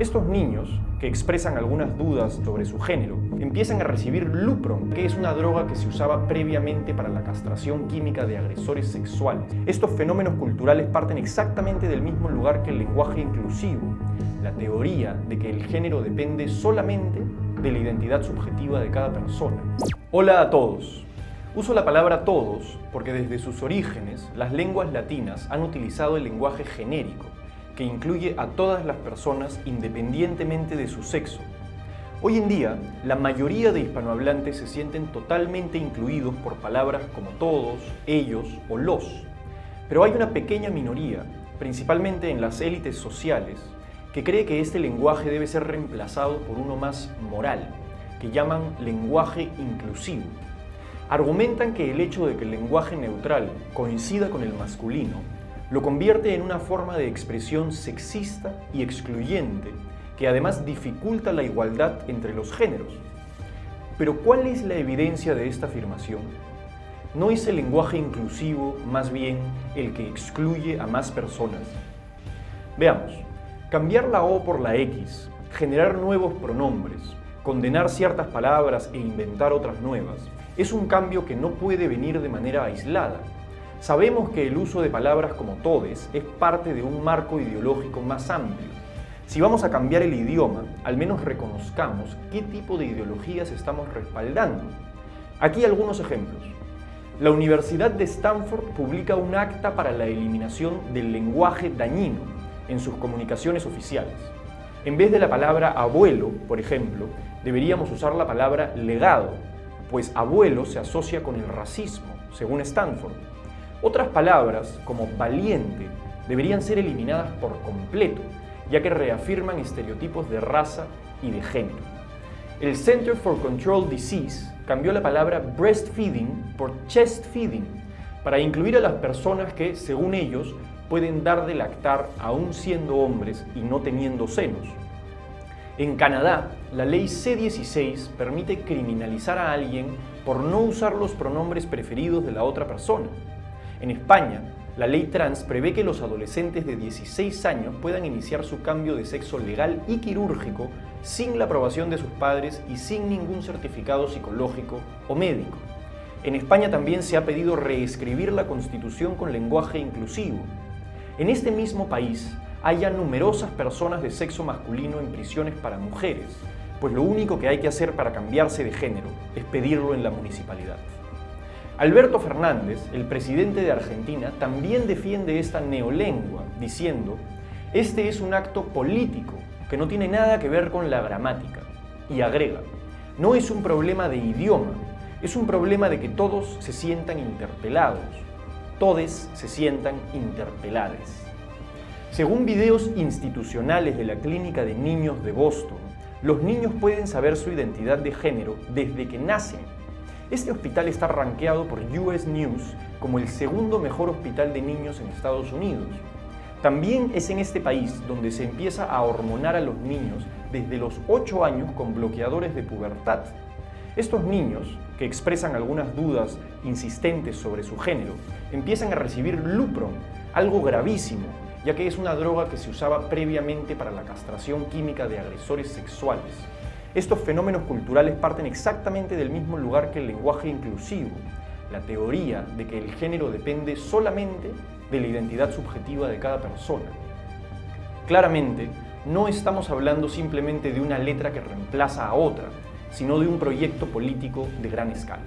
Estos niños, que expresan algunas dudas sobre su género, empiezan a recibir Lupron, que es una droga que se usaba previamente para la castración química de agresores sexuales. Estos fenómenos culturales parten exactamente del mismo lugar que el lenguaje inclusivo, la teoría de que el género depende solamente de la identidad subjetiva de cada persona. Hola a todos. Uso la palabra todos porque desde sus orígenes las lenguas latinas han utilizado el lenguaje genérico, que incluye a todas las personas independientemente de su sexo. Hoy en día, la mayoría de hispanohablantes se sienten totalmente incluidos por palabras como todos, ellos o los. Pero hay una pequeña minoría, principalmente en las élites sociales, que cree que este lenguaje debe ser reemplazado por uno más moral, que llaman lenguaje inclusivo. Argumentan que el hecho de que el lenguaje neutral coincida con el masculino lo convierte en una forma de expresión sexista y excluyente que además dificulta la igualdad entre los géneros. Pero ¿cuál es la evidencia de esta afirmación? ¿No es el lenguaje inclusivo más bien el que excluye a más personas? Veamos, cambiar la O por la X, generar nuevos pronombres, condenar ciertas palabras e inventar otras nuevas, es un cambio que no puede venir de manera aislada. Sabemos que el uso de palabras como todes es parte de un marco ideológico más amplio. Si vamos a cambiar el idioma, al menos reconozcamos qué tipo de ideologías estamos respaldando. Aquí algunos ejemplos. La Universidad de Stanford publica un acta para la eliminación del lenguaje dañino en sus comunicaciones oficiales. En vez de la palabra abuelo, por ejemplo, deberíamos usar la palabra legado, pues abuelo se asocia con el racismo, según Stanford. Otras palabras, como valiente, deberían ser eliminadas por completo, ya que reafirman estereotipos de raza y de género. El Center for Control Disease cambió la palabra breastfeeding por chest feeding, para incluir a las personas que, según ellos, pueden dar de lactar aún siendo hombres y no teniendo senos. En Canadá, la ley C-16 permite criminalizar a alguien por no usar los pronombres preferidos de la otra persona. En España, la ley trans prevé que los adolescentes de 16 años puedan iniciar su cambio de sexo legal y quirúrgico sin la aprobación de sus padres y sin ningún certificado psicológico o médico. En España también se ha pedido reescribir la Constitución con lenguaje inclusivo. En este mismo país hay ya numerosas personas de sexo masculino en prisiones para mujeres, pues lo único que hay que hacer para cambiarse de género es pedirlo en la municipalidad. Alberto Fernández, el presidente de Argentina, también defiende esta neolengua, diciendo: "Este es un acto político que no tiene nada que ver con la gramática", y agrega: "No es un problema de idioma, es un problema de que todos se sientan interpelados, todes se sientan interpelades". Según videos institucionales de la Clínica de Niños de Boston, los niños pueden saber su identidad de género desde que nacen. Este hospital está rankeado por US News como el segundo mejor hospital de niños en Estados Unidos. También es en este país donde se empieza a hormonar a los niños desde los 8 años con bloqueadores de pubertad. Estos niños, que expresan algunas dudas insistentes sobre su género, empiezan a recibir Lupron, algo gravísimo, ya que es una droga que se usaba previamente para la castración química de agresores sexuales. Estos fenómenos culturales parten exactamente del mismo lugar que el lenguaje inclusivo, la teoría de que el género depende solamente de la identidad subjetiva de cada persona. Claramente, no estamos hablando simplemente de una letra que reemplaza a otra, sino de un proyecto político de gran escala.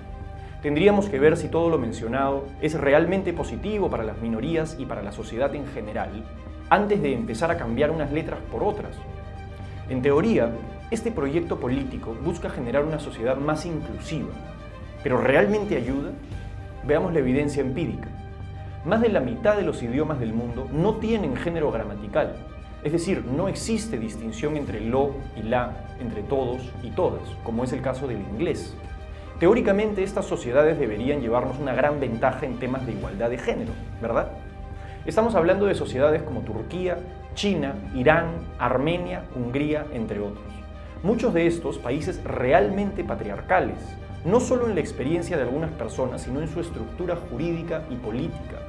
Tendríamos que ver si todo lo mencionado es realmente positivo para las minorías y para la sociedad en general, antes de empezar a cambiar unas letras por otras. En teoría, este proyecto político busca generar una sociedad más inclusiva, ¿pero realmente ayuda? Veamos la evidencia empírica. Más de la mitad de los idiomas del mundo no tienen género gramatical, es decir, no existe distinción entre lo y la, entre todos y todas, como es el caso del inglés. Teóricamente, estas sociedades deberían llevarnos una gran ventaja en temas de igualdad de género, ¿verdad? Estamos hablando de sociedades como Turquía, China, Irán, Armenia, Hungría, entre otros. Muchos de estos países realmente patriarcales, no solo en la experiencia de algunas personas, sino en su estructura jurídica y política.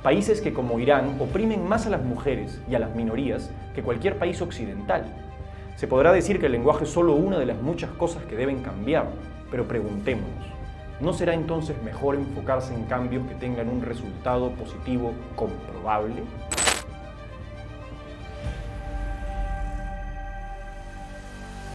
Países que, como Irán, oprimen más a las mujeres y a las minorías que cualquier país occidental. Se podrá decir que el lenguaje es solo una de las muchas cosas que deben cambiar, pero preguntémonos, ¿no será entonces mejor enfocarse en cambios que tengan un resultado positivo comprobable?